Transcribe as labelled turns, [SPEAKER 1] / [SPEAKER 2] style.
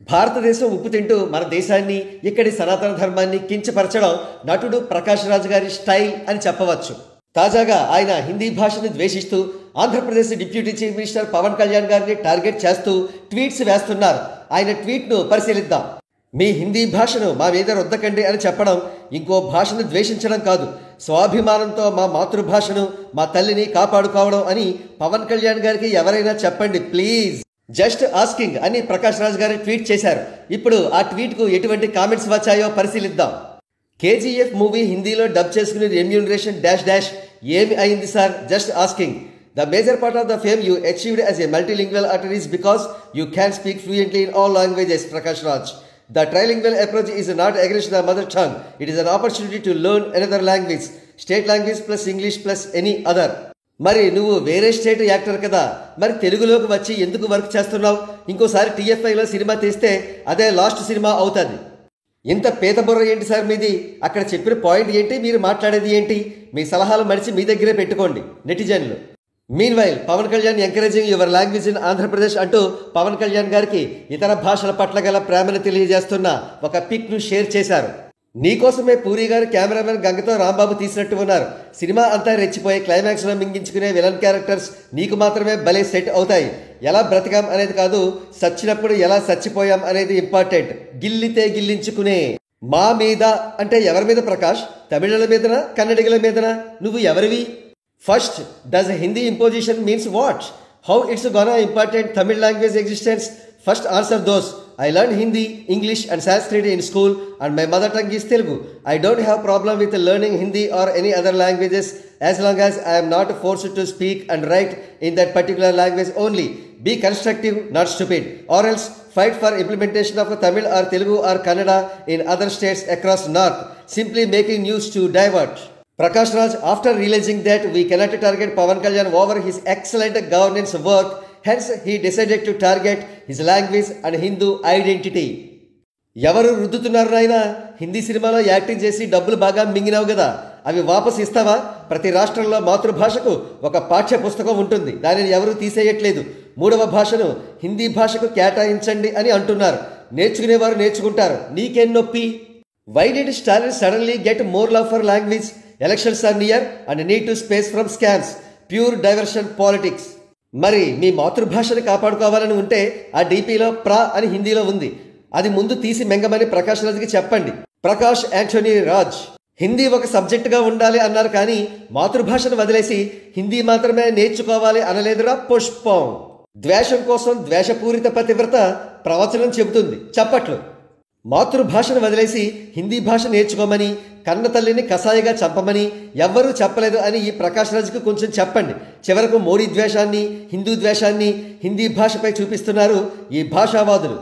[SPEAKER 1] భారతదేశం ఉప్పు తింటూ మన దేశాన్ని, ఇక్కడి సనాతన ధర్మాన్ని కించపరచడం నటుడు ప్రకాష్ రాజ్ గారి స్టైల్ అని చెప్పవచ్చు. తాజాగా ఆయన హిందీ భాషను ద్వేషిస్తూ Andhra Pradesh deputy chief minister Pawan Kalyan గారిని టార్గెట్ చేస్తూ ట్వీట్స్ వేస్తున్నారు. ఆయన ట్వీట్ను పరిశీలిద్దాం. మీ హిందీ భాషను మా మీద రుద్దకండి అని చెప్పడం ఇంకో భాషను ద్వేషించడం కాదు, స్వాభిమానంతో మా మాతృభాషను, మా తల్లిని కాపాడుకోవడం అని పవన్ కళ్యాణ్ గారికి ఎవరైనా చెప్పండి ప్లీజ్. జస్ట్ ఆస్కింగ్ అని ప్రకాష్ రాజ్ గారు ట్వీట్ చేశారు. ఇప్పుడు ఆ ట్వీట్కు ఎటువంటి కామెంట్స్ వచ్చాయో పరిశీలిద్దాం. కేజీఎఫ్ మూవీ హిందీలో డబ్ చేసుకునే రెమ్యూనరేషన్ డాష్ డాష్ ఏమి అయింది sir? Just asking. The major part of the fame you achieved as a multilingual actor is because you can speak fluently in all languages, Prakash Raj. The trilingual approach is not against the mother tongue. It is an opportunity to learn another language. State language plus English plus any other. మరి నువ్వు వేరే state actor కదా, మరి తెలుగులోకి వచ్చి ఎందుకు work చేస్తున్నావు? ఇంకోసారి TFIలో సినిమా తీస్తే అదే లాస్ట్ సినిమా అవుతుంది. ఇంత పేదబుర్ర ఏంటి సార్ మీది? అక్కడ చెప్పిన పాయింట్ ఏంటి, మీరు మాట్లాడేది ఏంటి? మీ సలహాలు మడిచి మీ దగ్గరే పెట్టుకోండి నెటిజన్లు. Meanwhile Pawan Kalyan encouraging your language in Andhra Pradesh అంటూ పవన్ కళ్యాణ్ గారికి ఇతర భాషల పట్ల గల ప్రేమను తెలియజేస్తున్న ఒక పిక్ను షేర్ చేశారు. నీకోసమే పూరి గారు కెమెరామెన్ గంగతో రాంబాబు తీసినట్టు ఉన్నారు. సినిమా అంతా రెచ్చిపోయి క్లైమాక్స్లో మింగించుకునే విలన్ క్యారెక్టర్స్ నీకు మాత్రమే భలే సెట్ అవుతాయి. ఎలా బ్రతికాం అనేది కాదు, సచ్చినప్పుడు ఎలా చచ్చిపోయాం అనేది ఇంపార్టెంట్. గిల్లితే గిల్లించుకునే. మా మీద అంటే ఎవరి మీద ప్రకాష్? తమిళుల మీదనా, కన్నడిగుల మీదనా? నువ్వు ఎవరివి? First, does Hindi imposition means what? How it's gonna important Tamil language existence? First answer those. I learned Hindi, English and Sanskrit in school and my mother tongue is Telugu. I don't have problem with learning Hindi or any other languages as long as I am not forced to speak and write in that particular language only. Be constructive, not stupid. Or else fight for implementation of Tamil or Telugu or Kannada in other states across north. Simply making news to divert. Prakash Raj, after realizing that we cannot target Pavan Kalyan over his excellent governance work, hence he decided to target his language and Hindu identity. ఎవరు రుద్దుతున్నారు నాయనా? హిందీ సినిమాలో acting చేసి డబ్బులు బాగా మింగినావు కదా, అవి వాపసు ఇస్తావా? ప్రతి రాష్ట్రంలో మాతృభాషకు ఒక పాఠ్య పుస్తకం ఉంటుంది, దానిని ఎవరూ తీసేయట్లేదు. మూడవ భాషను హిందీ భాషకు కేటాయించండి అని అంటున్నారు. నేర్చుకునేవారు నేర్చుకుంటారు, నీకేం నొప్పి? Why did Stalin suddenly get more love for language? Elections are near and need to space from scams. Pure diversion politics. మరి మీ మాతృభాషని కాపాడుకోవాలని ఉంటే ఆ డీపీలో ప్రా అని హిందీలో ఉంది, అది ముందు తీసి మెంగమని ప్రకాష్ రాజ్కి చెప్పండి. ప్రకాష్ యాంటోనీ రాజ్. హిందీ ఒక సబ్జెక్టుగా ఉండాలి అన్నారు, కానీ మాతృభాషను వదిలేసి హిందీ మాత్రమే నేర్చుకోవాలి అనలేదురా పుష్పం. ద్వేషం కోసం ద్వేషపూరిత పతివ్రత ప్రవచనం చెబుతుంది. చప్పట్లు. మాతృభాషను వదిలేసి హిందీ భాష నేర్చుకోమని, కన్న తల్లిని కసాయిగా చంపమని ఎవ్వరూ చెప్పలేదు అని ఈ ప్రకాష్ రాజ్కు కొంచెం చెప్పండి. చివరకు మోడీ ద్వేషాన్ని, హిందూ ద్వేషాన్ని హిందీ భాషపై చూపిస్తున్నారు ఈ భాషావాదులు.